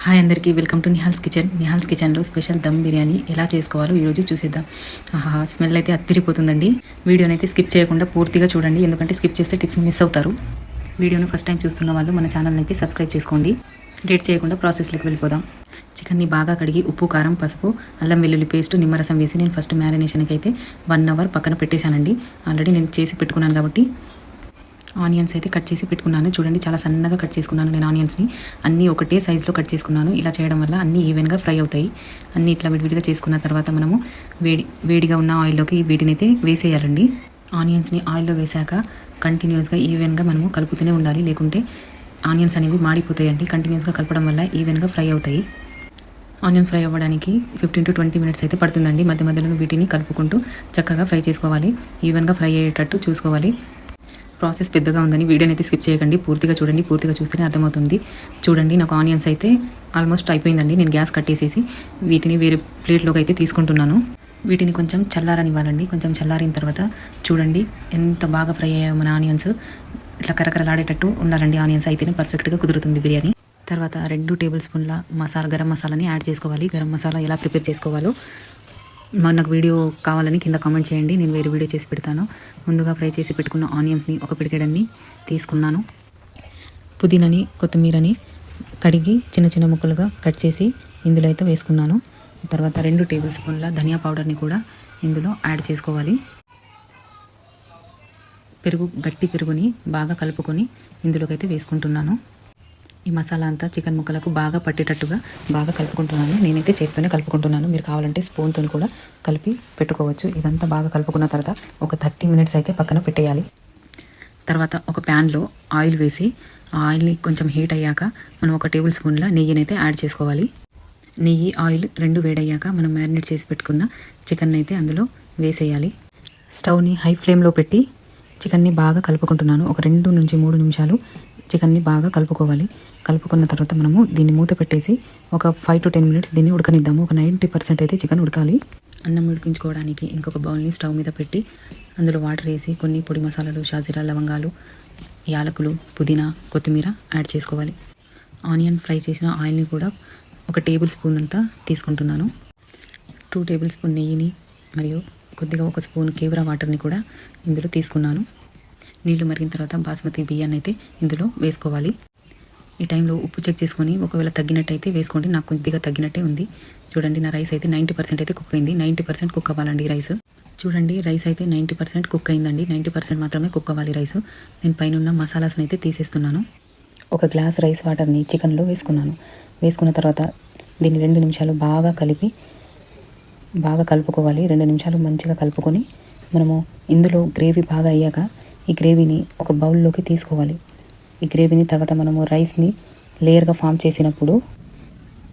Hi అందరికీ welcome to నిహాల్స్ కిచెన్లో special dum biryani ఎలా చేసుకోవాలో ఈరోజు చూసేద్దాం. స్మెల్ అయితే అత్తిరిపోతుందండి. వీడియోని అయితే స్కిప్ చేయకుండా పూర్తిగా చూడండి, ఎందుకంటే స్కిప్ చేస్తే టిప్స్ మిస్ అవుతారు. వీడియోను ఫస్ట్ టైం చూస్తున్న వాళ్ళు మన ఛానల్ని అయితే సబ్స్క్రైబ్ చేసుకోండి. లేట్ చేయకుండా ప్రాసెస్లోకి వెళ్ళిపోదాం. చికెన్ని బాగా కడిగి ఉప్పు, కారం, పసుపు, అల్లం వెల్లుల్లి పేస్ట్, నిమ్మరసం వేసి నేను ఫస్ట్ మ్యారినేషన్కి అయితే 1 అవర్ పక్కన పెట్టేశానండి. ఆల్రెడీ నేను చేసి పెట్టుకున్నాను కాబట్టి ఆనియన్స్ అయితే కట్ చేసి పెట్టుకున్నాను. చూడండి, చాలా సన్నగా కట్ చేసుకున్నాను నేను ఆనియన్స్ని. అన్నీ ఒకటే సైజులో కట్ చేసుకున్నాను. ఇలా చేయడం వల్ల అన్నీ ఈవెన్గా ఫ్రై అవుతాయి. అన్నీ ఇట్లా విడివిడిగా చేసుకున్న తర్వాత మనము వేడిగా ఉన్న ఆయిల్లోకి వీటిని అయితే వేసేయాలండి. ఆనియన్స్ని ఆయిల్లో వేసాక కంటిన్యూస్గా ఈవెన్గా మనము కలుపుతూనే ఉండాలి, లేకుంటే ఆనియన్స్ అనేవి మాడిపోతాయండి. కంటిన్యూస్గా కలపడం వల్ల ఈవెన్గా ఫ్రై అవుతాయి. ఆనియన్స్ ఫ్రై అవ్వడానికి 15 to 20 minutes అయితే పడుతుందండి. మధ్య మధ్యలో వీటిని కలుపుకుంటూ చక్కగా ఫ్రై చేసుకోవాలి. ఈవెన్గా ఫ్రై అయ్యేటట్టు చూసుకోవాలి. ప్రాసెస్ పెద్దగా ఉందని వీడియోని అయితే స్కిప్ చేయకండి, పూర్తిగా చూడండి. పూర్తిగా చూస్తేనే అర్థమవుతుంది. చూడండి, నాకు ఆనియన్స్ అయితే ఆల్మోస్ట్ అయిపోయిందండి. నేను గ్యాస్ కట్టేసేసి వీటిని వేరే ప్లేట్లోకి అయితే తీసుకుంటున్నాను. వీటిని కొంచెం చల్లారనివ్వాలండి. కొంచెం చల్లారిన తర్వాత చూడండి ఎంత బాగా ఫ్రై అయ్యాయో మన ఆనియన్స్. ఇట్లా కరకరలాడేటట్టు ఉండాలండి ఆనియన్స్, అయితేనే పర్ఫెక్ట్గా కుదురుతుంది బిర్యానీ. తర్వాత 2 టేబుల్ స్పూన్ల గరం మసాలాని యాడ్ చేసుకోవాలి. గరం మసాలా ఎలా ప్రిపేర్ చేసుకోవాలో నాకు వీడియో కావాలని కింద కామెంట్ చేయండి, నేను వేరే వీడియో చేసి పెడతాను. ముందుగా ఫ్రై చేసి పెట్టుకున్న ఆనియన్స్ని ఒక పిడికెడన్ని తీసుకున్నాను. పుదీనాని, కొత్తిమీరని కడిగి చిన్న చిన్న ముక్కలుగా కట్ చేసి ఇందులో అయితే వేసుకున్నాను. తర్వాత 2 టేబుల్ స్పూన్ల ధనియా పౌడర్ని కూడా ఇందులో యాడ్ చేసుకోవాలి. గట్టి పెరుగుని బాగా కలుపుకొని ఇందులోకి అయితే వేసుకుంటున్నాను. ఈ మసాలా అంతా చికెన్ ముక్కలకు బాగా పట్టేటట్టుగా బాగా కలుపుకుంటున్నాను. నేనైతే చేతితోనే కలుపుకుంటున్నాను. మీరు కావాలంటే స్పూన్తో కూడా కలిపి పెట్టుకోవచ్చు. ఇదంతా బాగా కలుపుకున్న తర్వాత ఒక 30 minutes అయితే పక్కన పెట్టేయాలి. తర్వాత ఒక ప్యాన్లో ఆయిల్ వేసి ఆ ఆయిల్ని కొంచెం హీట్ అయ్యాక మనం 1 టేబుల్ స్పూన్ల నెయ్యిని అయితే యాడ్ చేసుకోవాలి. నెయ్యి, ఆయిల్ 2 వేడయ్యాక మనం మ్యారినేట్ చేసి పెట్టుకున్న చికెన్ అయితే అందులో వేసేయాలి. స్టవ్ని హై ఫ్లేమ్లో పెట్టి చికెన్ని బాగా కలుపుకుంటున్నాను. ఒక 2 నుంచి 3 నిమిషాలు చికెన్ని బాగా కలుపుకోవాలి. కలుపుకున్న తర్వాత మనము దీన్ని మూత పెట్టేసి ఒక 5 to 10 minutes దీన్ని ఉడకనిద్దాము. ఒక 90% అయితే చికెన్ ఉడకాలి. అన్నం ఉడికించుకోవడానికి ఇంకొక బౌల్ని స్టవ్ మీద పెట్టి అందులో వాటర్ వేసి కొన్ని పొడి మసాలాలు, షాజీరా, లవంగాలు, యాలకులు, పుదీనా, కొత్తిమీర యాడ్ చేసుకోవాలి. ఆనియన్ ఫ్రై చేసిన ఆయిల్ని కూడా 1 టేబుల్ స్పూన్ అంతా తీసుకుంటున్నాను. 2 టేబుల్ స్పూన్ నెయ్యిని మరియు కొద్దిగా 1 స్పూన్ కేవరా వాటర్ని కూడా ఇందులో తీసుకున్నాను. నీళ్లు మరిగిన తర్వాత బాస్మతి బియ్యాన్ని అయితే ఇందులో వేసుకోవాలి. ఈ టైంలో ఉప్పు చెక్ చేసుకొని ఒకవేళ తగ్గినట్టయితే వేసుకోండి. నాకు కొద్దిగా తగ్గినట్టే ఉంది. చూడండి, నా రైస్ అయితే 90% అయితే కుక్ అయింది. 90% కుక్ అవ్వాలండి రైస్. చూడండి, రైస్ అయితే 90% కుక్ అయిందండి. 90% మాత్రమే కుక్ అవ్వాలి రైస్. నేను పైన ఉన్న మసాలాస్ని అయితే తీసేస్తున్నాను. 1 గ్లాస్ రైస్ వాటర్ని చికెన్లో వేసుకున్నాను. వేసుకున్న తర్వాత దీన్ని 2 నిమిషాలు బాగా కలుపుకోవాలి. 2 నిమిషాలు మంచిగా కలుపుకొని మనము ఇందులో గ్రేవీ బాగా అయ్యాక ఈ గ్రేవీని ఒక బౌల్లోకి తీసుకోవాలి. ఈ గ్రేవీని తర్వాత మనము రైస్ని లేయర్గా ఫామ్ చేసినప్పుడు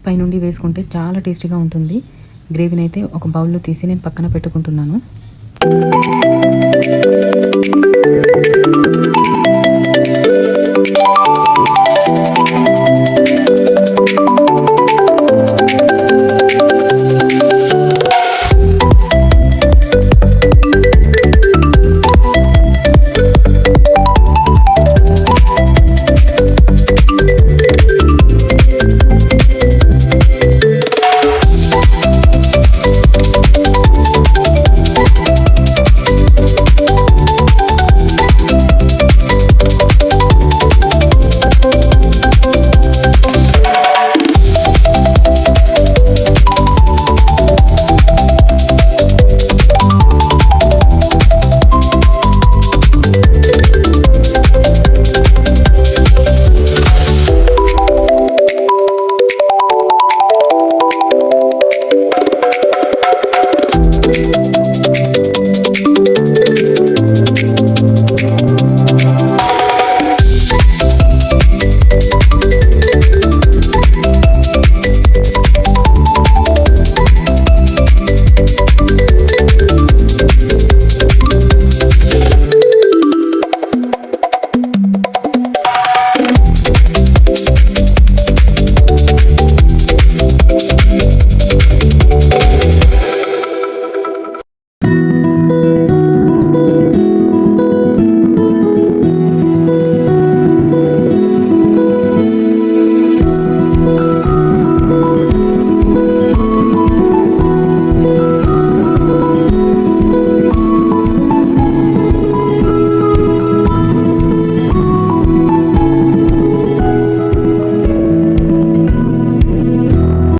పైనుండి వేసుకుంటే చాలా టేస్టీగా ఉంటుంది. గ్రేవీని అయితే ఒక బౌల్లో తీసి నేను పక్కన పెట్టుకుంటున్నాను.